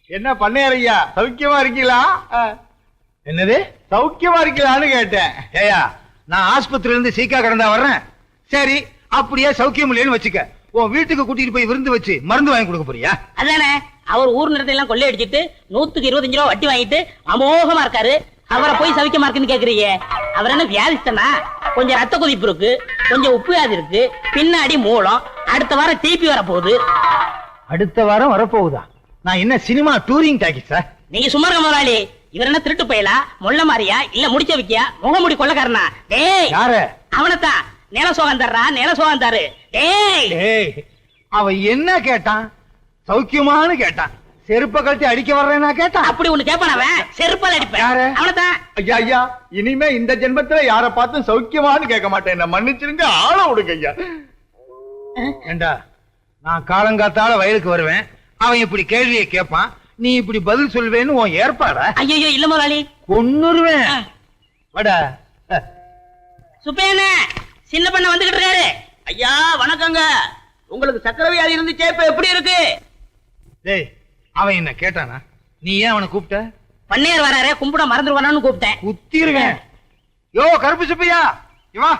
என்ன பண்ணையா சௌக்கியமா இருக்கீங்களா? என்னது சௌக்கியமா இருக்கீங்களான்னு கேட்டேன். ஏயா நான் ஆஸ்பத்திரியில இருந்து சீக்கா கடந்தா வர்றேன். சரி அப்படியே சௌக்கியம் இல்லைன்னு வச்சுக்க, உன் வீட்டுக்கு கூட்டிட்டு போய் விருந்து வச்சு மருந்து வாங்கி கொடுக்க போறியா? அதானே, அவர் ஊர் நிறத்தை எல்லாம் கொள்ளை அடிச்சிட்டு 125 ரூபா வட்டி வாங்கிட்டு அமோகமா இருக்காரு. அவரை போய் சவிக்கமா இருக்குன்னு கேக்குறீங்க. அவர் என்ன வியாதிஸ்தனா? கொஞ்சம் ரத்த கொதிப்பு இருக்கு, கொஞ்சம் உப்பு வியாதி இருக்கு, பின்னாடி மூலம். அடுத்த வாரம் டிபி வர போகுது. அடுத்த வாரம் வரப்போகுதா? நான் என்ன சினிமா டூரிங் டாக்கிஸா? நீங்க சும்மா இருக்க முதலாளி. இவர் என்ன திருட்டு போயலா, மொள்ள மாறியா, இல்ல முடிச்ச வைக்கியா, முகமுடி கொள்ளக்காரனா? டேய் யாரு? அவனத்தான். நில சோகம் தர்றா, நில சோகம் தரு. டேய் அவன் என்ன கேட்டான்? சௌக்கியமானு கேட்டான். செருப்ப கழட்டி அடிக்க வர்றேன்னா கேட்டான். அப்படி ஒண்ணு கேப்பான் அவன். செருப்பால் அடிப்பேன். அவனத்தான். ஐயா ஐயா, இனிமே இந்த ஜென்மத்துல யார பார்த்தும் சௌக்கியமானு கேட்க மாட்டேன். என்ன மன்னிச்சிருங்க, ஆள விடுங்க ஐயா. ஏண்டா, நான் காலங்காத்தால வயலுக்கு வருவேன், அவன் இப்படி கேள்வியை கேட்பான், நீ இப்படி பதில் சொல்வேன்னு உன் ஏற்பாடா? ஐயோ இல்ல முதலாளி, கொன்னுருவேன். வாடா. சுப்பேன சின்ன பண்ண வந்துகிட்டு இருக்காரு. ஐயா வணக்கங்க. உங்களுக்கு சக்கரை வியாதி இருந்துச்சே, இப்ப எப்படி இருக்கு? டேய், அவன் என்ன கேட்டானா? நீ ஏன் அவனை கூப்பிட்ட? பண்ணையார் வராரே, கும்பிட மறந்துடுவானான்னு கூப்பிட்டேன். குத்திருவேன். யோ கருப்பு சுப்பையா, இவா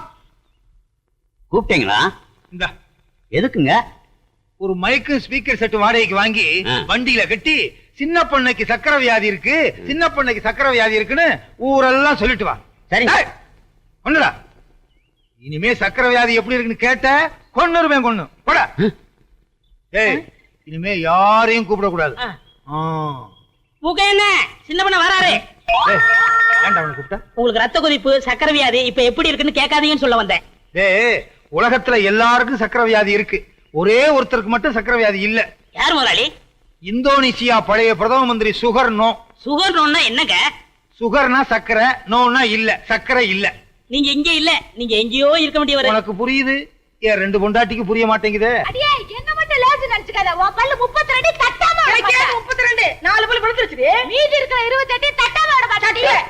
கூப்பிட்டீங்களா? இந்த எதுக்குங்க? ஒரு மைக்கு ஸ்பீக்கர் செட் வாடகைக்கு வாங்கி வண்டியில கட்டி, சின்ன பொண்ணுக்கு சக்கரை வியாதி இருக்கு, சின்ன பொண்ணுக்கு சக்கரை வியாதி இருக்குன்னு ஊரெல்லாம் சொல்லிட்டு வா. சரி ஒண்ணுடா, இனிமே சக்கரை வியாதி எப்படி இருக்குன்னு கேட்ட கொன்னுருவேன். கொன்னு போட. ஏய், இனிமே யாரையும் கூப்பிட கூடாது. என்ன சின்ன பண்ண வராரு. ஏன்டா அவனை கூப்பிட்ட? உங்களுக்கு ரத்த கொதிப்பு, சக்கரை வியாதி இப்ப எப்படி இருக்குன்னு கேட்காதீங்கன்னு சொல்ல வந்தேன். ஏய், உலகத்துல எல்லாருக்கும் சக்கரை வியாதி இருக்கு, ஒரே ஒருத்தருக்கு மட்டும் சக்கரை வியாதி இல்ல. யார் முதலாளி? இந்தோனேசியா பழைய பிரதம மந்திரி சுகர் நோ. சுகர் நோன்னா என்னங்க? சுகர்னா சக்கரை, நோனா இல்ல, சக்கரை இல்ல. நீங்க இங்க இல்ல, நீங்க எங்கேயோ இருக்க வேண்டியவர். உனக்கு புரியுது, ஏன் ரெண்டு பொண்டாட்டிக்கு புரிய மாட்டேங்குது? அடியே என்ன மட்டும் லேசு நினைச்சுக்காத. உன் பல்லு 32 தட்டாம ஓட மாட்டேன். 32 4 பல்லு விழுந்துருச்சு. மீதி இருக்கிற 28 தட்டாம ஓட மாட்டேன்.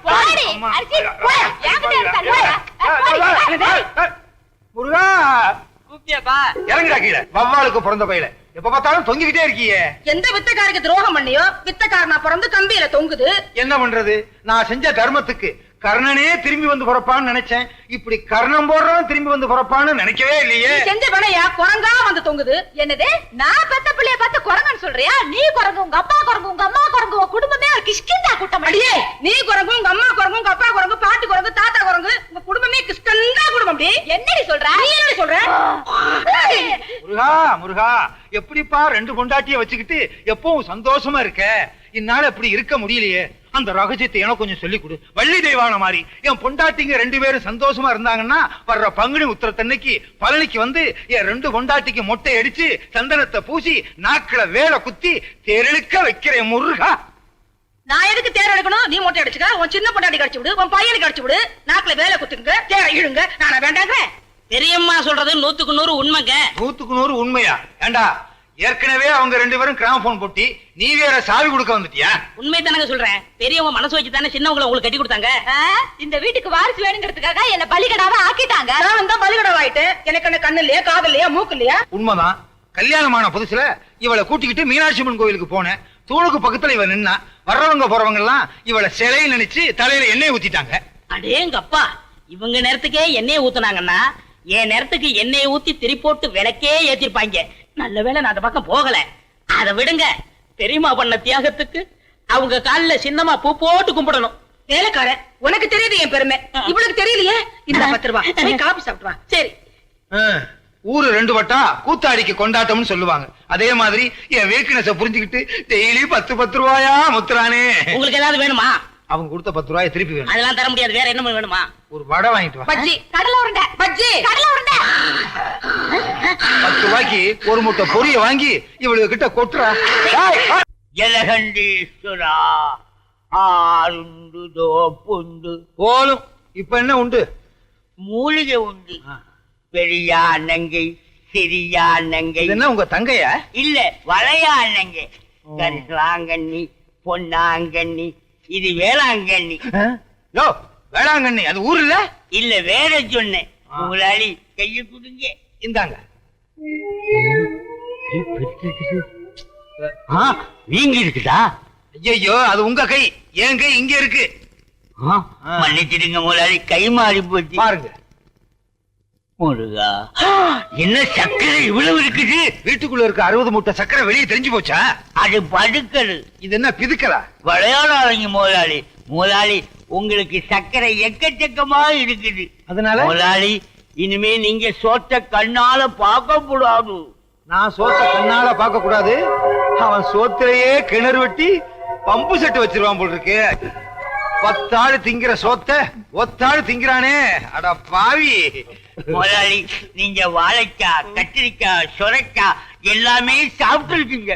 போடி அரிசி போய் என்கிட்ட இருக்க. முருகா கூப்பியாப்பா. இறங்குடா கீழே. வவ்வாலுக்கு பிறந்த பையல எப்ப பார்த்தாலும் தொங்கிக்கிட்டே இருக்கியே. எந்த வித்தக்காரருக்கு துரோகம் பண்ணியோ வித்தக்காரனா பிறந்து கம்பியில தொங்குது. என்ன பண்றது? நான் செஞ்ச தர்மத்துக்கு கர்ணனே திரும்பி வந்து பிறப்பான்னு நினைச்சேன். இப்படி கர்ணம் போடுறவன் திரும்பி வந்து பிறப்பான்னு நினைக்கவே இல்லையே. செஞ்ச பணையா குரங்கா வந்து தொங்குது. என்னது, நான் பெத்த பிள்ளைய பார்த்து குரங்கன்னு சொல்றியா? நீ குரங்கு, உங்க அப்பா குரங்கு, உங்க அம்மா குரங்கு, உங்க குடும்பமே ஒரு கிஷ்கிந்தா கூட்டம். அடியே, நீ குரங்கு, உங்க அம்மா குரங்கு, உங்க அப்பா குரங்கு, பாட்டி குரங்கு, தாத்தா குரங்கு, உங்க குடும்பமே கிஷ்கந்தா குடும்பம். என்னடி சொல்ற? நீ என்ன சொல்ற? முருகா முருகா, எப்படிப்பா ரெண்டு பொண்டாட்டிய வச்சுக்கிட்டு எப்பவும் சந்தோஷமா இருக்க? என்னால அப்படி இருக்க முடியலையே. அந்த ரகசியத்தை எனக்கு கொஞ்சம் சொல்லி கொடு. வள்ளி தெய்வான மாதிரி என் பொண்டாட்டிங்க ரெண்டு பேரும் சந்தோஷமா இருந்தாங்கன்னா வர்ற பங்குனி உத்திரத்தன்னைக்கு பழனிக்கு வந்து என் ரெண்டு பொண்டாட்டிக்கு மொட்டை அடிச்சு சந்தனத்தை பூசி நாக்குல வேலை குத்தி தெருளுக்க வைக்கிறேன். முருகா, நான் எதுக்கு தேர் எடுக்கணும்? நீ மொட்டை அடிச்சுக்க, உன் சின்ன பொண்டாட்டி கடிச்சு விடு, உன் பையனுக்கு கடிச்சு விடு, நாக்குல வேலை குத்துங்க, தேர இழுங்க. நானா வேண்டாங்கிறேன்? பெரியம்மா சொல்றது 100க்கு 100 உண்மைங்க. 100க்கு 100 உண்மையா? ஏண்டா, ஏற்கனவே அவங்க ரெண்டு பேரும் கிராமபோன் போட்டி, நீ வேற சாவி கொடுக்க வந்துட்டியா? உண்மை தானங்க சொல்றேன். பெரியவங்க மனசு வச்சு தானே சின்னவங்களை உங்களுக்கு கட்டி கொடுத்தாங்க. இந்த வீட்டுக்கு வாரிசு வேணுங்கிறதுக்காக என்ன பலிகடாவா ஆக்கிட்டாங்க. நான் தான் பலிகடாவா ஆயிட்டேன். எனக்கு என்ன கண்ணு இல்லையா, காது இல்லையா, மூக்கு இல்லையா? உண்மைதான். கல்யாணமான புதுசுல இவளை கூட்டிக்கிட்டு மீனாட்சி அம்மன் கோயிலுக்கு போனேன். தூணுக்கு பக்கத்துல இவ நின்னா வர்றவங்க போறவங்க எல்லாம் இவளை சிலையை நினைச்சு தலையில எண்ணெய் ஊத்திட்டாங்க. அடேங்கப்பா, இவங்க நேரத்துக்கே எண்ணெய் ஊத்துனாங்கன்னா என் நேரத்துக்கு எண்ணெய் ஊத்தி திரிப்போட்டு விளக்கே ஏத்திருப்பாங்க. நல்ல வேளை நான் அந்த பக்கம் போகல. அதை விடுங்க, பெரியம்மா பண்ண தியாகத்துக்கு அவங்க காலில சின்னமா பூ போட்டு கும்பிடணும். வேலைக்கார, உனக்கு தெரியுது என் பெருமை, இவளுக்கு தெரியலையே. இந்த 10 ரூபா காபி சாப்பிட்டு வா. சரி. ஊரு ரெண்டு வட்டா கூத்தாடிக்கு கொண்டாட்டம்னு சொல்லுவாங்க. அதே மாதிரி என் வீக்னஸ புரிஞ்சுக்கிட்டு டெய்லி 10 ரூபாயா முத்துறானே. உங்களுக்கு ஏதாவது வேணுமா? அவங்க கொடுத்த 10 ரூபாய் திருப்பி வேணும். அதெல்லாம் தர முடியாது. வேற என்ன வேணுமா? ஒரு வடை வாங்கிட்டு வா. பஜ்ஜி, கடலை உருண்டை, பஜ்ஜி, கடலை உருண்டை. 10 ரூபாய்க்கு ஒரு முட்டை பொரிய வாங்கி இவளுக்கு கிட்ட கொட்டுறா. ஜலகண்டீஸ்வரா ஆறுண்டு தோப்புண்டு. போலும். இப்ப என்ன உண்டு? மூலிகை உண்டு. பெரியா நங்கை, சிறியா நங்கை. என்ன உங்க தங்கையா? இல்ல, வளையா நங்கை. கரிசலாங்கண்ணி, பொன்னாங்கண்ணி, இது வேளாங்கண்ணி. வேளாங்கண்ணி அது ஊர் இல்ல? இல்ல, வேற சொன்னேன். முதலாளி கையை கொடுங்க. இந்தாங்க. வீங்கி இருக்குதா? ஐயோ அது உங்க கை, என் கை இங்க இருக்கு. மன்னிச்சிடுங்க முதலாளி, கை மாறி போச்சு. பாருங்க முருகா, என்ன சக்கரை இவ்வளவு இருக்குது? வீட்டுக்குள்ள இருக்க 60 மூட்டை சக்கரை வெளியே தெரிஞ்சு போச்சா? அது படுக்கல். இது என்ன பிதுக்கலா? விளையாடாதீங்க முதலாளி. முதலாளி, உங்களுக்கு சக்கரை எக்கச்சக்கமா இருக்குது. அதனால முதலாளி, இனிமே நீங்க சோத்த கண்ணால பார்க்க கூடாது. நான் சோத்த கண்ணால பார்க்க கூடாது. அவன் சோத்திலேயே கிணறு வெட்டி பம்பு செட்டு வச்சிருவான் போல் இருக்கு. 10 ஆள் திங்கிற சோத்த ஒத்தாள் திங்கிறானே, அட பாவி. முதலாளி, நீங்க வாழைக்காய், கத்திரிக்காய், சுரைக்காய் எல்லாமே சாப்பிட்டு இருக்கீங்க.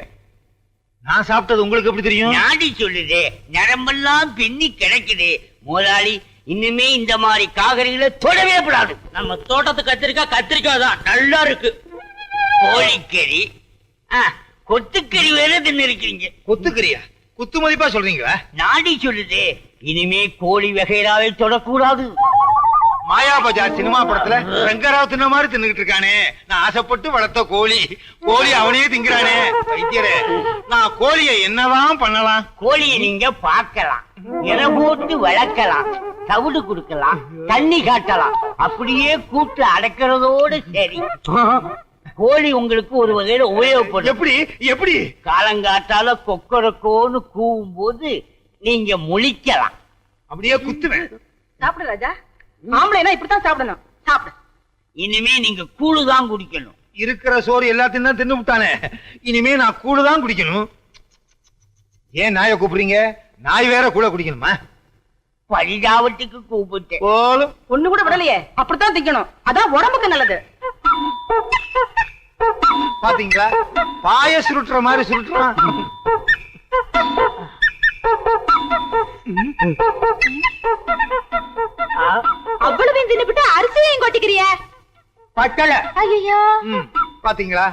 நான் சாப்பிட்டது உங்களுக்கு எப்படி தெரியும்? நாடி சொல்லுதே, நரம்பெல்லாம் பின்னி கிடைக்குது. முதலாளி, இனிமே இந்த மாதிரி காய்கறிகளை தொடவே கூடாது. நம்ம தோட்டத்து கத்திரிக்காய் தான் நல்லா இருக்கு. கோழிக்கறி, கொத்துக்கறி வேற தின்னு இருக்கீங்க. கொத்துக்கிறியா? குத்து மதிப்பா சொல்றீங்களா? நாடி சொல்லுதே, இனிமே கோழி வகைராவை தொடக்கூடாது. மாயா பஜார் சினிமா படத்துல ரங்கராவ் தின்ன மாதிரி தின்னுகிட்டு இருக்கானே. நான் ஆசைப்பட்டு வளர்த்த கோழி, கோழி அவனே திங்கிறானே. வைத்தியரே, நான் கோழியை என்னதான் பண்ணலாம்? கோழியை நீங்க பார்க்கலாம், இற போட்டு வளர்க்கலாம், தவிடு கொடுக்கலாம், தண்ணி காட்டலாம். அப்படியே கூட்டு அடக்கிறதோடு சரி. கோழி உங்களுக்கு ஒரு வகையில உபயோகப்படும். எப்படி எப்படி? காலங்காத்தால கொக்கரக்கோன்னு கூவும் போது நீங்க முழிக்கலாம். அப்படியே குத்துவேன். சாப்பிடு ராஜா. ஆம்பளைனா இப்படித்தான் சாப்பிடணும். சாப்பிடு. இனிமே நீங்க கூழுதான் குடிக்கணும். இருக்கிற சோறு எல்லாத்தையும் தான் தின்னு விட்டானே. இனிமே நான் கூழுதான் குடிக்கணும். ஏன் நாயை கூப்பிடுறீங்க? நாய் வேற கூட குடிக்கணுமா? பரிதாபத்துக்கு கூப்பிட்டேன். போலும் ஒண்ணு கூட விடலையே. அப்படித்தான் திங்கணும், அதான் உடம்புக்கு நல்லது. பாத்தீங்களா, பாய சுருட்டுற மாதிரி சுருட்டுறான். அவ்வளவு தின்னுபிட்டு அரிசியையும் கொட்டிக்கிறிய. பட்டல. ஐயோ, பாத்தீங்களா,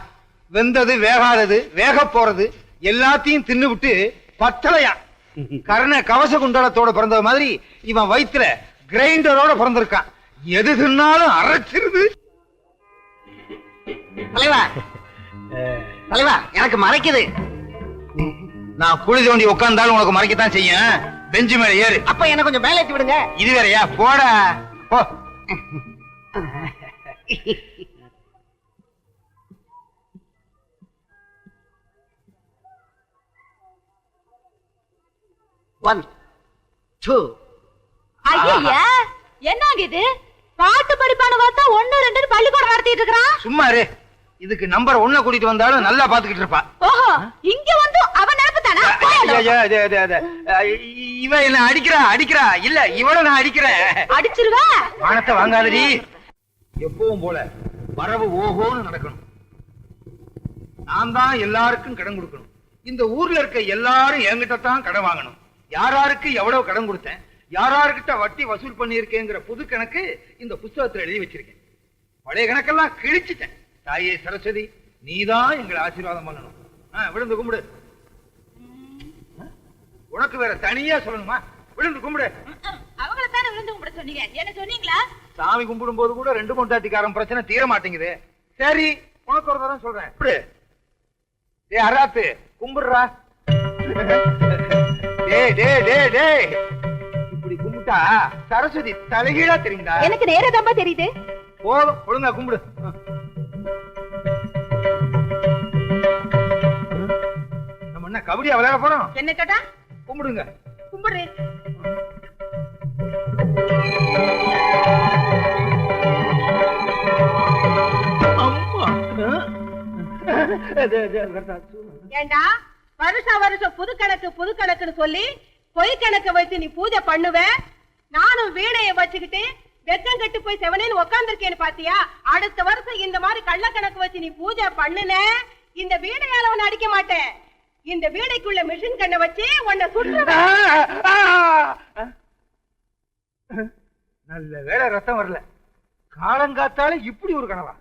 வெந்தது வேகாதது வேக போறது எல்லாத்தையும் தின்னு விட்டு பத்தலையா. கர்ண கவச குண்டலத்தோட பிறந்த மாதிரி இவன் வயிற்றுல கிரைண்டரோட பிறந்திருக்கான். எது தின்னாலும் அரைச்சிருது. தலைவா, தலைவா, எனக்கு மறைக்குது. நான் குழி தோண்டி உட்கார்ந்தாலும் உனக்கு மறைக்கத்தான் செய்யும். பெஞ்சு மேல ஏறு. அப்ப என்ன கொஞ்சம் மேலே ஏத்தி விடுங்க. இது வேறயா? போடா போ. One, two. ஐயா, என்னங்க இது? பாட்டு படிப்பான பார்த்தா 1 2 பள்ளிக்கூடம் நடத்திட்டு இருக்கான். சும்மா இரு. இதுக்கு நம்பர் 1 கூட்டிட்டு வந்தாலும் நல்லா பாத்துக்கிட்டு இருப்பா. ஓஹோ, இங்க வந்து அவன் நினைப்புதானா? இவன் என்ன அடிக்கிறா இல்ல இவள நான் அடிக்கிறேன். அடிச்சிருவா. வானத்தை வாங்காதடி. எப்பவும் போல வரவு ஓஹோன்னு நடக்கணும். நான் தான் எல்லாருக்கும் கடன் கொடுக்கணும். இந்த ஊர்ல இருக்க எல்லாரும் என்கிட்ட தான் கடன் வாங்கணும். யாராருக்கு எவ்வளவு கடன் கொடுத்தேன், யாராருக்கிட்ட வட்டி வசூல் பண்ணியிருக்கேங்கிற புது கணக்கு இந்த புத்தகத்துல எழுதி வச்சிருக்கேன். பழைய கணக்கெல்லாம் கிழிச்சிட்டேன். தாயே சரஸ்வதி, நீதான் எங்களை ஆசீர்வாதம் பண்ணணும். விழுந்து கும்பிடு. உனக்கு வேற தனியா சொல்லணுமா? விழுந்து கும்பிடு. அவங்கள தானே விழுந்து கும்பிட சொன்னீங்க, என்ன சொன்னீங்களா? சாமி கும்பிடும் போது கூட 2 பொண்டாட்டிக்காரன் பிரச்சனை தீர மாட்டேங்குது. சரி, உனக்கு ஒரு தரம் சொல்றேன். டேய் அராத்து, கும்பிடுறா. டேய் இப்படி கும்பிட்டா சரஸ்வதி தலைகீழா தெரியுதா? எனக்கு நேரதாம்பா தெரியுது. போதும், ஒழுங்கா கும்பிடு. நம்ம என்ன கபடியா விளையாட போறோம்? என்ன கேட்டா? கும்பிடுங்க. கும்பிடு. ஏண்டா, வருஷம் புது கணக்குன்னு சொல்லி பொய் கணக்கு வச்சு நீ பூஜை பண்ணுவ. நானும் வீணைய வச்சுக்கிட்டு வெக்கம் கட்டு போய் செவனேன்னு உட்கார்ந்துருக்கேன்னு பாத்தியா? அடுத்த வருஷம் இந்த மாதிரி கள்ள கணக்கு வச்சு நீ பூஜை பண்ணுன, இந்த வீணையால உன்னை அடிக்க மாட்டேன். இந்த வீணைக்குள்ள மிஷின் கண்ணை வச்சு உன்னை சுற்றுவேன். நல்ல வேளை ரத்தம் வரல. காலங்காத்தால இப்படி ஒரு கனவா?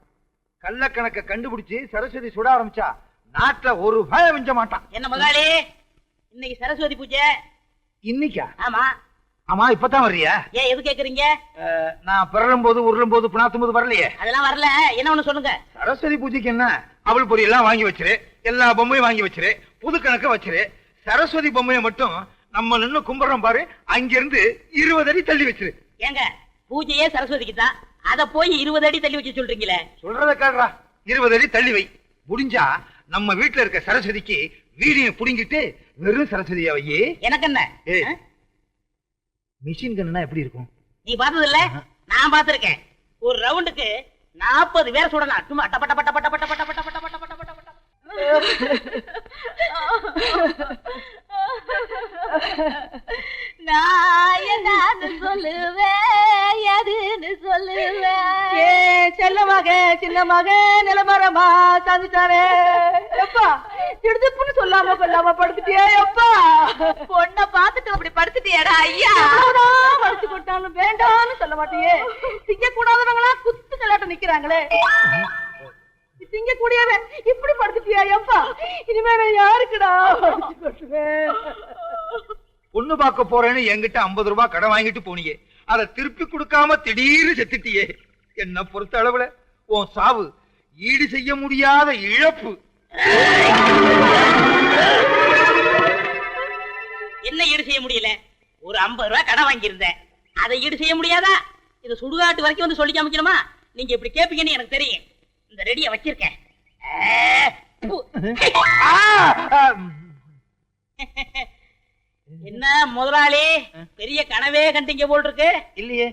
கள்ள கணக்க கண்டுபிடிச்சு சரஸ்வதி சுட ஆரம்பிச்சா நாட்டுல ஒரு பயம் மிஞ்ச மாட்டான். என்ன முதலாளி, இன்னைக்கு சரஸ்வதி பூஜை? இன்னைக்கா? ஆமா. ஆமா, இப்பதான் வர்றியா? ஏன் எது கேக்குறீங்க? நான் பிறலும் போது உருளும் போது பிணாத்தும் போது வரலையே. அதெல்லாம் வரல. என்ன ஒண்ணு சொல்லுங்க. சரஸ்வதி பூஜைக்கு என்ன அவள் பொரியெல்லாம் வாங்கி வச்சிரு. எல்லா பொம்மையும் வாங்கி வச்சிரு, புது கணக்க வச்சிரு. சரஸ்வதி பொம்மையை மட்டும் நம்ம நின்னு கும்பிடுறோம் பாரு, அங்கிருந்து 20 அடி தள்ளி வச்சிரு. ஏங்க பூஜையே சரஸ்வதிக்கு தான், அத போய் 20 அடி தள்ளி வச்சு சொல்றீங்களே. சொல்றத கேடுறா. 20 அடி தள்ளி வை. முடிஞ்சா நம்ம வீட்டுல இருக்க சரஸ்வதிக்கு வீடியை புடிங்கிட்டு வெறும் சரஸ்வதியா வையே. எனக்கு என்ன? மிஷின் கண்ணுனா எப்படி இருக்கும்? நீ பார்த்தது இல்ல, நான் பார்த்திருக்கேன். ஒரு ரவுண்டுக்கு 40 பேர் சுடலாம். சும்மா டப்ப டப்ப டப்ப டப்ப டப்ப டப்ப டப்ப டப்ப டப்ப டப்ப. நான் என்னன்னு சொல்லுவேன், எதுன்னு சொல்லுவேன். செல்ல மக சின்ன மக நிலமரமா சாந்துட்டாரே எப்பா, திடுப்புன்னு சொல்லாம கொல்லாம படுத்துட்டியே எப்பா. பொண்ணை பார்த்துட்டு அப்படி படுத்துட்டியாடா ஐயா? எவ்வளவுதான் வளைச்சு போட்டாலும் வேண்டாம்னு சொல்ல மாட்டியே. திங்க கூடாதவங்களா குத்து கலாட்ட நிக்கிறாங்களே, திங்க கூடியவன் இப்படி படுத்துட்டியா எப்பா? இனிமே நான் யாருக்குடா வளைச்சு கொட்டுவேன்? பொண்ணு பார்க்க போறேன்னு என்கிட்ட 50 ரூபாய் கடன் வாங்கிட்டு போனீங்க, அதை திருப்பி கொடுக்காம திடீர்னு செத்துட்டியே. என்ன பொறுத்த அளவுல உன் சாவு ஈடு செய்ய முடியாத இழப்பு. என்ன ஈடு செய்ய முடியல? ஒரு 50 ரூபாய் கடன் வாங்கியிருந்தேன், அதை ஈடு செய்ய முடியாதா? இது சுடுகாட்டு வரைக்கும் வந்து சொல்லி காமிக்கணுமா? நீங்க இப்படி கேப்பீங்கன்னு எனக்கு தெரியும். இந்த ரெடியை வச்சிருக்கேன். என்ன முதலாளி, பெரிய கனவே கண்டீங்க போல் இருக்கு. இல்லையே,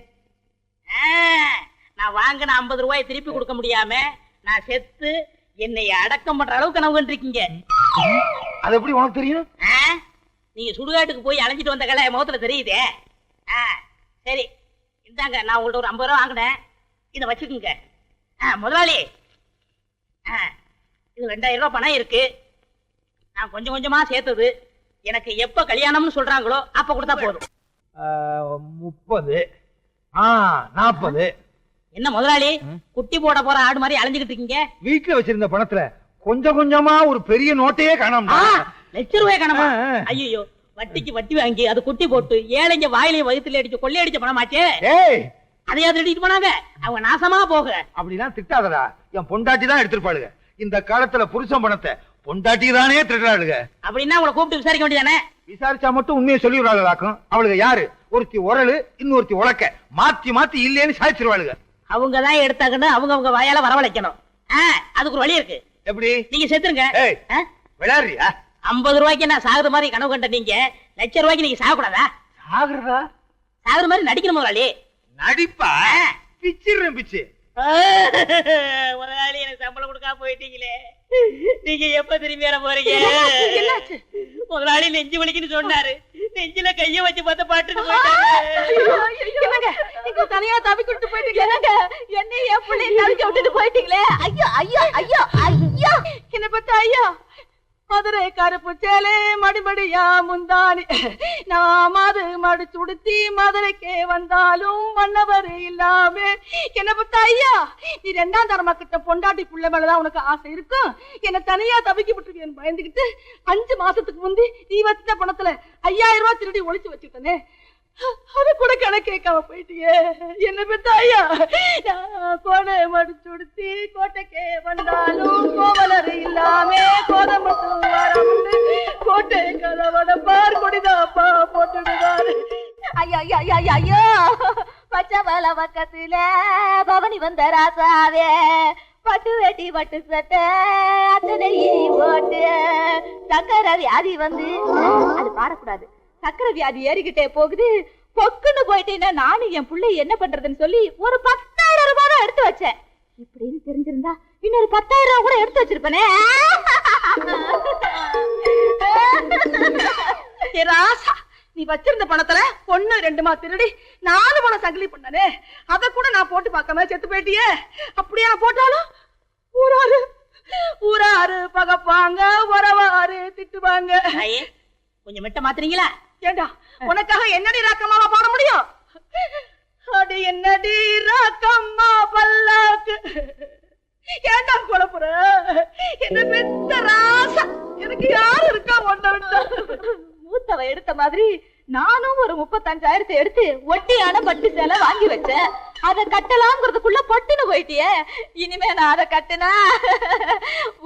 நான் வாங்கின 50 ரூபாய் திருப்பி கொடுக்க முடியாம நான் செத்து என்னை அடக்கம் பண்ற அளவுக்கு கனவு கண்டிருக்கீங்க. அது எப்படி உனக்கு தெரியும்? நீங்க சுடுகாட்டுக்கு போய் அலைஞ்சிட்டு வந்த கலை முகத்துல தெரியுதே. சரி இந்தாங்க, நான் உங்கள்ட்ட ஒரு 50 ரூபா வாங்கினேன், இதை வச்சுக்கோங்க. முதலாளி, இது 2000 ரூபாய் பணம் இருக்கு. நான் கொஞ்சம் கொஞ்சமா சேர்த்தது. எனக்கு எப்ப கல்யாணம்னு சொல்றாங்களோ அப்ப கொடுத்தா போதும். 30, 40. என்ன முதலாளி, குட்டி போட போற ஆடு மாதிரி அலைஞ்சுக்கிட்டு இருக்கீங்க? வீட்டுல வச்சிருந்த பணத்துல கொஞ்சம் கொஞ்சமா ஒரு பெரிய நோட்டையே காணாம. ₹1,00,000 காணாமா? ஐயோ, வட்டிக்கு வட்டி வாங்கி அது குட்டி போட்டு ஏழைங்க வாயிலையும் வயிற்றுல அடிச்சு கொள்ளையடிச்ச பணமாச்சே. அதையாவது எடுத்துட்டு போனாங்க. அவங்க நாசமா போக. அப்படிலாம் திட்டாதடா, என் பொண்டாட்டி தான் எடுத்துருப்பாளுங்க. இந்த காலத்துல புருஷன் பணத்தை பொண்டாட்டி தானே திருடாளுங்க. அப்படின்னா உங்களை கூப்பிட்டு விசாரிக்க வேண்டியதானே? விசாரிச்சா மட்டும் உண்மையை சொல்லிடுறாளுக்கும். அவளுக்கு யாரு? ஒருத்தி உரலு, இன்னொருத்தி உலக்க, மாத்தி மாத்தி இல்லேன்னு சாய்ச்சிருவாளுங்க. அவங்கதான் எடுத்தாங்கன்னு அவங்க வாயால வரவழைக்கணும். அதுக்கு ஒரு வழி இருக்கு. எப்படி? நீங்க செத்துருங்க. விளையாடுறியா? 50 ரூபாய்க்கு நான் சாகுற மாதிரி கனவு கண்ட நீங்க ₹1,00,000 ரூபாய்க்கு நீங்க சாகக்கூடாதா? சாகுறதா? சாகுற மாதிரி நடிக்கணும் முதலாளி. நடிப்பா? பிச்சிடுறேன் பிச்சு. முதலாளி, எனக்கு சம்பளம் கொடுக்காம போயிட்டீங்களே, நீங்க எப்ப திரும்பி வர போறீங்க? முதலாளி நெஞ்சு வலிக்குன்னு சொன்னாரு, நெஞ்சில கைய வச்சு பார்த்த பாட்டுன்னு நீங்க தனியா தவிக்கிட்டு போயிட்டீங்க. என்ன என் பிள்ளை தவிக்க விட்டுட்டு போயிட்டீங்களே. ஐயோ ஐயோ ஐயோ ஐயோ, என்ன பத்த ஐயா, மதுரை கருப்பு சேலை மடிமடியா முந்தானி, நான் மடு சுடுத்தி மதுரைக்கே வந்தாலும் மன்னவர் இல்லாம. என்ன பத்த ஐயா, நீ 2ஆம் தரமா கிட்ட பொண்டாட்டி புள்ள மேலதான் உனக்கு ஆசை இருக்கும். என்ன தனியா தவிக்கி விட்டுருவேன் பயந்துகிட்டு 5 மாசத்துக்கு முந்தி நீ வச்சிட்ட பணத்துல 5000 ரூபாய் திருடி ஒளிச்சு வச்சுட்டனே, அது கூட கணக்கு கேட்காம போயிட்டியே. என்ன பெத்த ஐயா, கோடை மடிச்சுடுத்தி கோட்டைக்கே வந்தாலும் கோவலர் இல்லாம கோதம் மட்டும் வரமுண்டு, கோட்டை கதவட பார் கொடிதாப்பா போட்டுடுவாரு. ஐயோ ஐயோ ஐயோ ஐயோ, பச்சை வல பக்கத்துல பவனி வந்த ராசாவே, பட்டு வேட்டி பட்டு சட்டை அத்தனை போட்டு சக்கரை வியாதி வந்து, அது பாடக்கூடாது, சக்கரை வியாதி ஏறிக்கிட்டே போகுது, பொக்குன்னு போயிட்டேன்னா நானும் என் பிள்ளை என்ன பண்றதுன்னு சொல்லி ஒரு 10,000 ரூபாய் தான் எடுத்து வச்சேன். இப்படின்னு தெரிஞ்சிருந்தா இன்னொரு 10,000 ரூபாய் கூட எடுத்து வச்சிருப்பேனே. ராசா, நீ வச்சிருந்த பணத்துல 1 2 திருடி 4 பணம் சங்கிலி பண்ணனே, அத கூட நான் போட்டு பார்க்காம செத்து போயிட்டியே. அப்படியே நான் போட்டாலும் ஊராரு பகப்பாங்க, உறவாரு திட்டுவாங்க. கொஞ்சம் மெட்ட மாத்துறீங்களா? ஏண்டா, உனக்காக என்னடி ராக்கம்மாவா பாட முடியும்? அடி என்னடி ராக்கம்மா பல்லாக்கு, ஏண்டா குழப்புற? என்ன பெத்த ராசா, எனக்கு யாரு இருக்கா ஒன்ன விட்டா? மூத்தவ எடுத்த மாதிரி நானும் ஒரு 35,000 எடுத்து ஒட்டியான பட்டு சேலை வாங்கி வச்சேன். அத கட்டலாம்ங்கிறதுக்குள்ள பட்டுன்னு போயிட்டியே. இனிமே நான் அதை கட்டுனா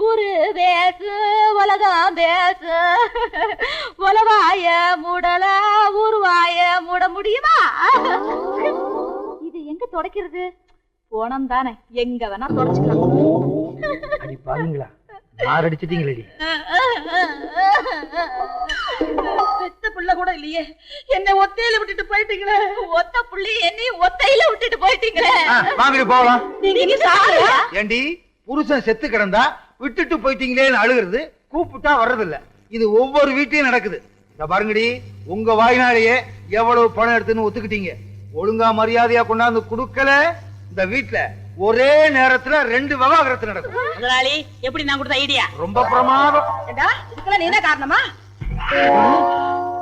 ஊரு பேசு உலகம் பேசு. உலவாய மூடல ஊருவாய மூட முடியுமா? இது எங்க தொடக்கிறது? போனம் தானே, எங்க வேணா தொடச்சுக்கலாம். அடி பாருங்களா, யார் அடிச்சிட்டீங்களடி? பெத்த புள்ள கூட இல்லையே, என்ன ஒத்தையில விட்டுட்டு போயிட்டீங்களே. ஒத்த புள்ளி என்னையும் ஒத்தையில விட்டுட்டு போயிட்டீங்களே. வாங்கடி போகலாம். நீங்க சாரியா? ஏண்டி, புருஷன் செத்து கிடந்தா விட்டுட்டு போயிட்டீங்களேன்னு அழுகிறது, கூப்பிட்டா வர்றதில்ல. இது ஒவ்வொரு வீட்லயும் நடக்குது. இந்த பாருங்கடி, உங்க வாய்னாலேயே எவ்வளவு பணம் எடுத்துன்னு ஒத்துக்கிட்டீங்க. ஒழுங்கா மரியாதையா கொண்டாந்து கொடுக்கல, இந்த வீட்டுல ஒரே நேரத்துல 2 விவாகரத்து நடக்கும். முதலாளி, எப்படி நான் கொடுத்த ஐடியா? ரொம்ப பிரமாதம். ஏண்டா, இதுக்கெல்லாம் நீ என்ன காரணமா?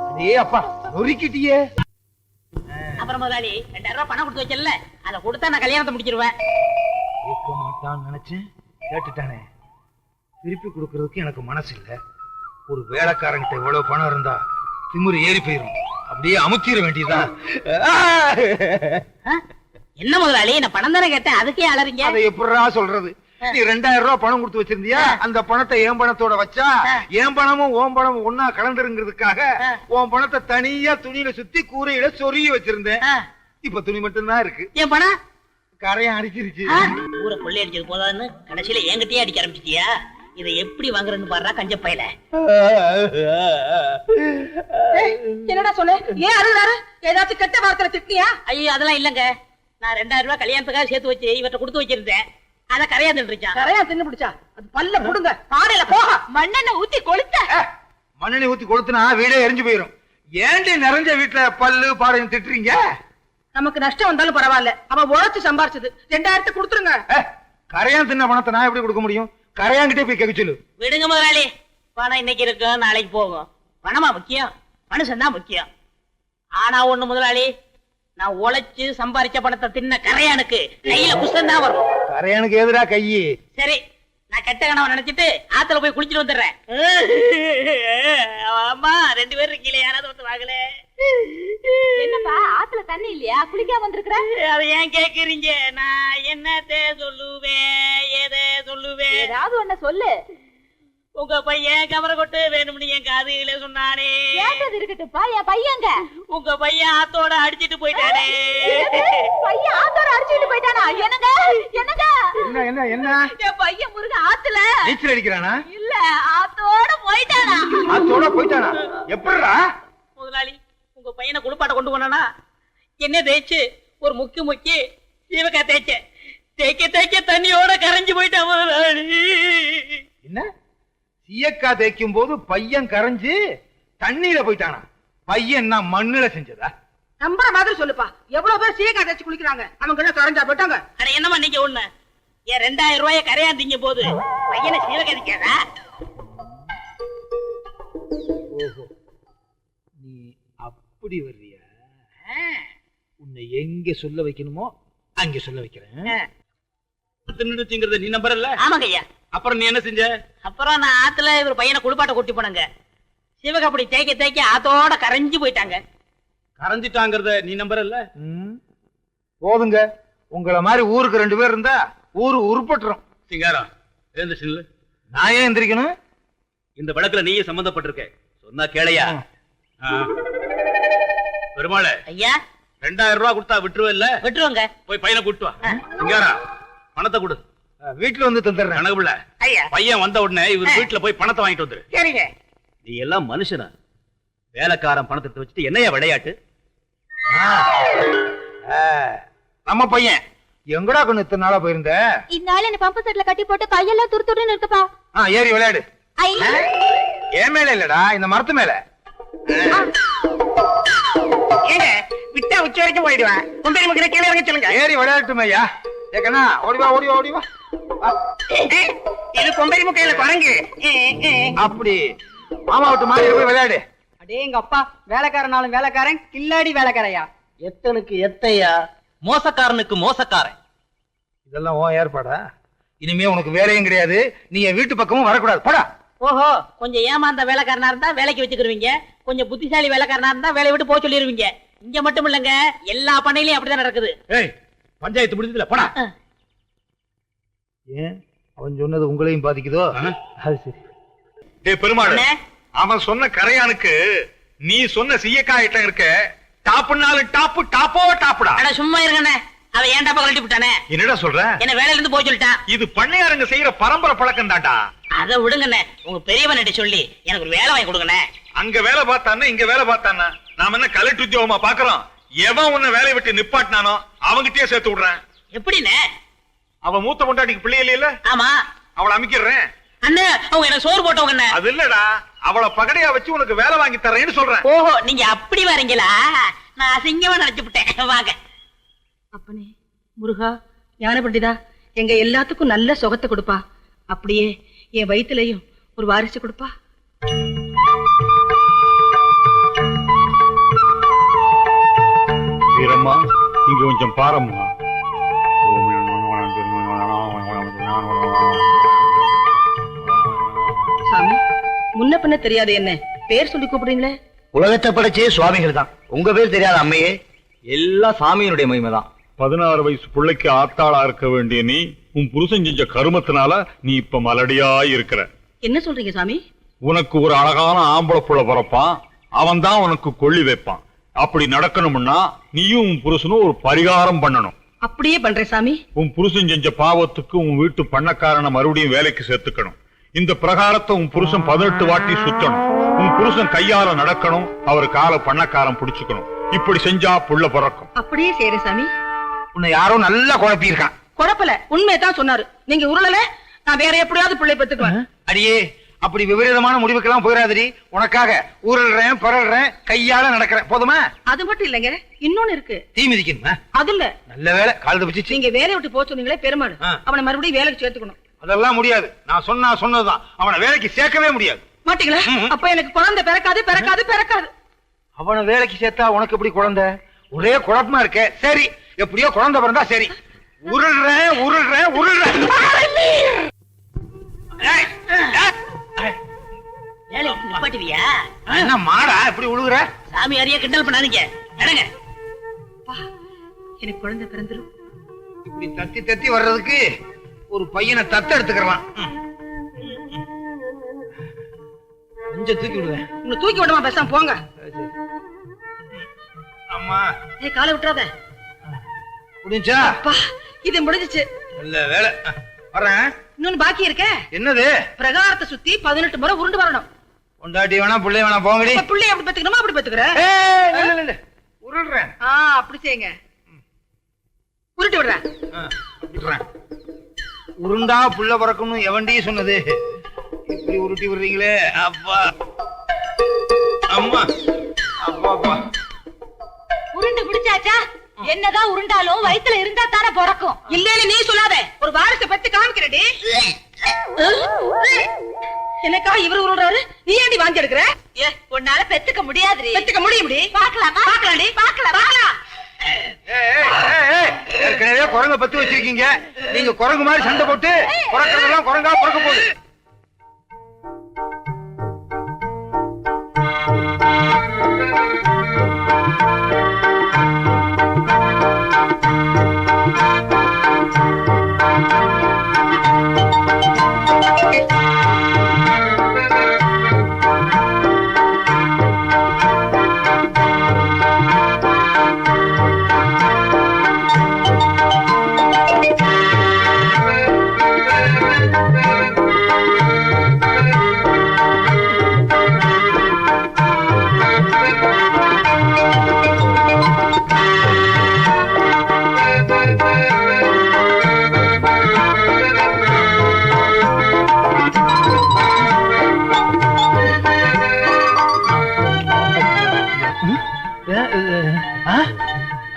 அடே அப்பா, நொறுக்கிட்டியே. அப்புறம் முதலாளி 2000 ரூபாய் பணம் கொடுத்து வச்சல, அதை கொடுத்தா நான் கல்யாணத்தை முடிச்சிருவேன். கேட்க மாட்டான்னு நினைச்சேன், கேட்டுட்டானே. திருப்பி கொடுக்கறதுக்கு எனக்கு மனசு இல்ல. ஒரு வேலைக்காரங்கிட்ட இவ்வளவு பணம் இருந்தா திமிரு ஏறி போயிரும். அப்படியே அமுத்திர வேண்டியதுதான். என்ன முதலாளி, நான் பணம் தானே கேட்டேன், அதுக்கே அலறீங்க? அதை எப்படிடா சொல்றது? நீ 2000 ரூபாய் பணம் கொடுத்து வச்சிருந்தியா, அந்த பணத்தை என் பணத்தோட வச்சா என் பணமும் ஓம் பணமும் ஒன்னா கலந்துருங்கிறதுக்காக உன் பணத்தை தனியா துணியில சுத்தி கூரையில சொருகி வச்சிருந்தேன். இப்ப துணி மட்டும் தான் இருக்கு. என் பணம் கரையான் அடிச்சிருச்சு. ஊரை கொள்ளை அடிச்சது போதான்னு கடைசியில என்கிட்டயே அடிக்க ஆரம்பிச்சிட்டியா? இதை எப்படி வாங்குறேன்னு பாடுறா கஞ்ச பையல. என்னடா சொல்லு, ஏன் அழுகுறாரு? ஏதாச்சும் கெட்ட வார்த்தை திட்டியா? ஐயோ அதெல்லாம் இல்லங்க, நான் 2000 ரூபாய் கல்யாணத்துக்காக சேர்த்து வச்சு இவற்றை கொடுத்து வச்சிருந்தேன். அதை கரையா தின்றுச்சான். கரையா தின்னு பிடிச்சா? அது பல்ல புடுங்க, பாடையில போக. மண்ணெண்ண ஊத்தி கொளுத்த. மண்ணெண்ணெய் ஊத்தி கொளுத்துனா வீடே எரிஞ்சு போயிரும். ஏண்டி நிறைஞ்ச வீட்டுல பல்லு பாடையும் திட்டுறீங்க? நமக்கு நஷ்டம் வந்தாலும் பரவாயில்ல, அவ உழைச்சு சம்பாரிச்சது. 2000 கொடுத்துருங்க. கரையான் தின்ன பணத்தை நான் எப்படி கொடுக்க முடியும்? கரையாங்கிட்டே போய் கேட்க சொல்லு. விடுங்க முதலாளி, பணம் இன்னைக்கு இருக்கும், நாளைக்கு போகும். பணமா முக்கியம்? மனுஷன் தான் முக்கியம். ஆனா ஒண்ணு முதலாளி, நான் உழைச்சு சம்பாரிச்ச பணத்தை தின்ன கரையானுக்கு கையில புஷ்டம் தான் வரும். கரையானுக்கு எதிரா கையி? சரி, நான் கெட்ட கனவை நினைச்சிட்டு ஆத்துல போய் குளிச்சிட்டு வந்துடுறேன். அம்மா 2 பேரும் இருக்கீங்களே, யாராவது வந்து வாங்கல. என்னப்பா ஆத்துல தண்ணி இல்லையா? குளிக்காம வந்திருக்கிற? அதை ஏன் கேக்குறீங்க? நான் என்னத்தை சொல்லுவேன், எதை சொல்லுவேன்? ஏதாவது ஒண்ணு சொல்லு. உங்க பையன் கவர கொட்டு வேணும்னு என் காதுல சொன்னானே. கேட்டது இருக்கட்டுப்பா, என் பையங்க. உங்க பையன் ஆத்தோட அடிச்சிட்டு போயிட்டானே. பையன் ஆத்தோட அடிச்சிட்டு போயிட்டானா? என்னங்க என்னங்க? என்ன என்ன என்ன? என் பையன் முருக ஆத்துல நீச்சல் அடிக்கிறானா? இல்ல, ஆத்தோட போயிட்டானா. ஆத்தோட போயிட்டானா? எப்படிடா? முதலாளி, உங்க பையனை குளிப்பாட்ட கொண்டு போனா என்ன தேய்ச்சு ஒரு முக்கி சீவக்கா தேய்க்க தண்ணியோட கரைஞ்சு போயிட்டான் முதலாளி. என்ன? சீயக்கா தேய்க்கும் போது பையன் கரைஞ்சு தண்ணியில போயிட்டானா? பையன் நான் மண்ணுல செஞ்சதா? நம்புற மாதிரி சொல்லுப்பா. எவ்வளவு பேர் சீக்கா தேய்ச்சி குளிக்கிறாங்க, அவங்க எல்லாம் கரைஞ்சா போயிட்டாங்க. அட என்னமா நீங்க ஒண்ணு, என் 2000 ரூபாய கரையாந்தீங்க போது பையனை சீவக்கா தேய்க்காதா? ஓஹோ, நீ அப்படி வர்றியா? உன்னை எங்க சொல்ல வைக்கணுமோ அங்க சொல்ல வைக்கிறேன். தின்னுடுச்சுங்கிறத நீ நம்பறல்ல? ஆமாங்க ஐயா. அப்புறம் நீ என்ன செஞ்ச? அப்புறம் நான் ஆத்துல இவர் பையனை குளிப்பாட்ட கூட்டி போனங்க. சிவகா அப்படி தேய்க்க ஆத்தோட கரைஞ்சு போயிட்டாங்க. கரைஞ்சிட்டாங்கிறத நீ நம்பறல்ல? போதுங்க, உங்களை மாதிரி ஊருக்கு 2 பேர் இருந்தா ஊரு உருப்பட்டுரும். சிங்காரம் எழுந்துச்சு. நான் ஏன் எந்திரிக்கணும்? இந்த வழக்குல நீயே சம்பந்தப்பட்டிருக்க, சொன்னா கேளையா? பெருமாளே ஐயா, 2000 ரூபாய் கொடுத்தா விட்டுருவ இல்ல? விட்டுருவாங்க. போய் பையனை கூட்டு வா. சிங்காரா, பணத்தை கொடு. வீட்டுல வந்து தந்துடுறேன். கணக்குல ஐயா, பையன் வந்த உடனே இவர் வீட்டுல போய் பணத்தை வாங்கிட்டு வந்துரு. சரிங்க. நீ எல்லாம் மனுஷனா? வேலைக்காரன் பணத்தை வச்சுட்டு என்னையா விளையாட்டு? நம்ம பையன் எங்கடா கொண்டு இத்தனை நாளா போயிருந்த? இந்நாள் என்ன பம்பு செட்ல கட்டி போட்டு கையெல்லாம் துருத்துடுன்னு இருக்குப்பா. ஏறி விளையாடு. ஐ, ஏன் மேல இல்லடா, இந்த மரத்து மேல. ஏங்க விட்டா உச்சி வரைக்கும் போயிடுவேன். கும்பரி முக்கிய கீழே இறங்க சொல்லுங்க. ஏறி விளையாட்டுமே ஐயா. ஏக்கண்ணா, ஓடிவா ஓடிவா ஓடிவா. இது கும்பரி முக்கையில குரங்கு. அப்படி மாமா விட்டு மாறி போய் விளையாடு. அடே எங்க அப்பா, வேலைக்காரனாலும் வேலைக்காரன், கில்லாடி வேலைக்காரையா. எத்தனுக்கு எத்தையா? மோசக்காரனுக்கு மோசக்காரன். இதெல்லாம் உன் ஏற்பாடா? இனிமே உனக்கு வேலையும் கிடையாது, நீ என் வீட்டு பக்கமும் வரக்கூடாது. போடா. ஓஹோ, கொஞ்சம் ஏமாந்த வேலைக்காரனா இருந்தா வேலைக்கு வச்சுக்கிருவீங்க, கொஞ்சம் புத்திசாலி வேலைக்காரனா இருந்தா வேலையை விட்டு போக சொல்லிருவீங்க. இங்க மட்டும் இல்லங்க, எல்லா பண்ணையிலயும் அப்படிதான் நடக்குது. ஏய், பஞ்சாயத்து முடிஞ்சதுல போடா. ஏன் அவன் சொன்னது உங்களையும் பாதிக்குதோ? அது சரி. டேய் பெருமாள், அண்ணே. அவன் சொன்ன கரையானுக்கு நீ சொன்ன சீயக்காய் ஐட்டம் இருக்க, டாப்புனாலும் டாப்பு, டாப்போ டாப்புடா. அட சும்மா இருங்கண்ணே, அவன் ஏன்டா கழட்டி விட்டானே? என்னடா சொல்ற? என்ன வேலையில இருந்து போக சொல்லிட்டான். இது பண்ணையாருங்க செய்யற பரம்பரை பழக்கம் தான்டா. அதை விடுங்கண்ணே, உங்க பெரியவன்கிட்ட சொல்லி எனக்கு ஒரு வேலை வாங்கி கொடுங்கண்ணே. அங்க வேலை பார்த்தானா இங்க வேலை பார்த்தானா? நாம என்ன கலெக்டர் உத்தியோகமா பாக்குறோம்? எவன் உன்னை வேலையை விட்டு நிப்பாட்டினானோ அவங்கிட்டயே சேர்த்து விடுறேன். எப்படிண்ணே? அவன் மூத்த பொண்டாட்டிக்கு பிள்ளை இல்லையில, ஆமா அவளை அமைக்கிறேன். அண்ணே, அவங்க எனக்கு சோறு போட்டவங்க. அது இல்லடா, அவளை பகடையா வச்சு உனக்கு வேலை வாங்கி தரேன்னு சொல்றேன். ஓஹோ, நீங்க அப்படி வரீங்களா? நான் அசிங்கமா நினைச்சுட்டேன். வாங்க. அப்பனே முருகா, ஞான பண்டிதா, எங்க எல்லாத்துக்கும் நல்ல சுகத்தை கொடுப்பா. அப்படியே என் வயிற்றுலயும் ஒரு வாரிசு கொடுப்பா. வீரம்மா, இங்க கொஞ்சம் பாரம்மா. சாமி, முன்ன பின்ன தெரியாது என்ன பேர் சொல்லி கூப்பிடுறீங்களே? உலகத்தை படைச்சே சுவாமிகள் தான். உங்க பேர் தெரியாத அம்மையே? எல்லாம் சாமியினுடைய மகிமை தான். 16 வயசு பிள்ளைக்கு ஆத்தாளா இருக்க வேண்டிய நீ, உன் புருஷன் செஞ்ச கருமத்தினால நீ இப்ப மலடியா இருக்கிற. என்ன சொல்றீங்க சாமி? உனக்கு ஒரு அழகான ஆம்பளை புள்ள பிறப்பான், அவன் தான் உனக்கு கொள்ளி வைப்பான். அப்படி நடக்கணும்னா நீயும் உன் புருஷனும் ஒரு பரிகாரம் பண்ணணும். அப்படியே பண்றேன் சாமி. உன் புருஷன் செஞ்ச பாவத்துக்கு உன் வீட்டு பண்ணக்காரனை மறுபடியும் வேலைக்கு சேர்த்துக்கணும். இந்த பிரகாரத்தை உன் புருஷன் 18 வாட்டி சுத்தணும். உன் புருஷன் கையால நடக்கணும், அவர் கால பண்ணக்காரன் பிடிச்சுக்கணும். இப்படி செஞ்சா புள்ள பிறக்கும். அப்படியே செய்யறேன் சாமி. உன்னை யாரோ நல்லா குழப்பி இருக்கான். குழப்பல, உண்மையதான் சொன்னாரு. நீங்க உருளல, நான் வேற எப்படியாவது பிள்ளை பெத்துக்குவேன். அடியே, அப்படி விபரீதமான முடிவுக்கெல்லாம் போயிடாதடி. உனக்காக ஊரல்றேன், பரல்றேன், கையால நடக்கிறேன். போதுமா? அது மட்டும் இல்லைங்க, இன்னொன்னு இருக்கு. தீ மிதிக்கணுமா? அது இல்ல, நல்ல வேலை கால் தப்பிச்சு. நீங்க வேலையை விட்டு போக சொன்னீங்களே பெருமாள், அவனை மறுபடியும் வேலைக்கு சேர்த்துக்கணும். அதெல்லாம் முடியாது. நான் சொன்னதுதான். அவனை வேலைக்கு சேர்க்கவே முடியாது. மாட்டீங்களா? அப்ப எனக்கு குழந்தை பிறக்காது பிறக்காது பிறக்காது. அவனை வேலைக்கு சேர்த்தா உனக்கு எப்படி குழந்தை? ஒரே குழப்பமா இருக்க. சரி, எப்படியோ குழந்தை பிறந்தா சரி. உருள்றேன் உருள்றேன் உருள்றேன். வேலைக்கு நிப்பாட்டுவியா? என்ன மாடா இப்படி உழுகுற? சாமி அறிய கிண்டல் பண்ணாதீங்க. நடங்க. எனக்கு குழந்தை பிறந்துரும். இப்படி தத்தி தத்தி வர்றதுக்கு ஒரு பையனை தத்த எடுத்துக்கலாம். கொஞ்சம் தூக்கி விடுவேன். உன்னை தூக்கி விடுமா? பேசாம போங்க. அம்மா, ஏய், காலை விட்டுறாத. முடிஞ்சா? அப்பா, இது முடிஞ்சிச்சு. நல்ல வேலை. வரேன். இன்னொன்னு பாக்கி இருக்க. என்னது? பிரகாரத்தை சுத்தி 18 முறை உருண்டு வரணும். பொண்டாட்டி வேணா பிள்ளை வேணா போங்கடி. பிள்ளை எப்படி பெத்துக்கணுமா அப்படி பெத்துக்கிற? உருள்றேன். அப்படி செய்யுங்க. உருட்டி விடுறேன். விடுறேன். உருண்டா புள்ள பிறக்கணும் எவன்டி சொன்னது? இப்படி உருட்டி விடுறீங்களே. அப்பா, அம்மா, அப்பா, அப்பா. உருண்டு பிடிச்சாச்சா? என்னதான் உருண்டாலும் வயித்துல இருந்தா தானே பிறக்கும். இல்லன்னு நீ சொல்லாத. ஒரு வாரிசை பத்தி காமிக்கிறடி. எனக்கா இவரு உருள்றாரு, நீ ஏன்டி வாந்தி எடுக்கிற? உன்னால பெத்துக்க முடியாது. பெத்துக்க முடியும்டி. பாக்கலாமா? பாக்கலாம்டி. பாக்கலாம். ஏற்கனவே குரங்க பத்து வச்சிருக்கீங்க. நீங்க குரங்கு மாதிரி சண்டை போட்டு குறைக்கிறதெல்லாம் குரங்கா பிறக்க போகுது.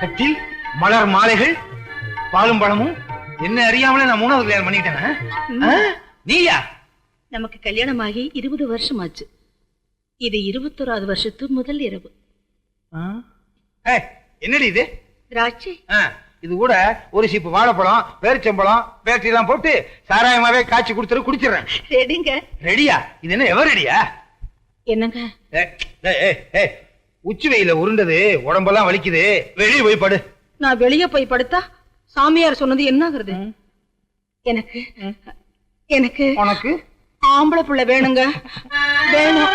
கட்டில் மலர் மாலைகள் பாலும் பழமும் என்ன அறியாமலே நான் 3வது கல்யாணம் பண்ணிட்டேன். நீயா? நமக்கு கல்யாணமாகி 20 வருஷம் ஆச்சு. இது 21வது வருஷத்து முதல் இரவு. என்னடி இது? திராட்சை. இது கூட ஒரு சீப்பு வாழைப்பழம், பேரிச்சம்பழம், பேட்டரி எல்லாம் போட்டு சாராயமாவே காய்ச்சி குடிச்சிடுறேன். ரெடிங்க. ரெடியா? இது என்ன எவர் ரெடியா? என்னங்க? உச்சி வெயில உருண்டது உடம்பெல்லாம் வலிக்குது, வெளியே போய் படு. நான் வெளியே போய் படுத்தா சாமியார் சொன்னது என்ன ஆகுறது? எனக்கு எனக்கு உனக்கு ஆம்பளை புள்ள வேணுங்க. வேணும்.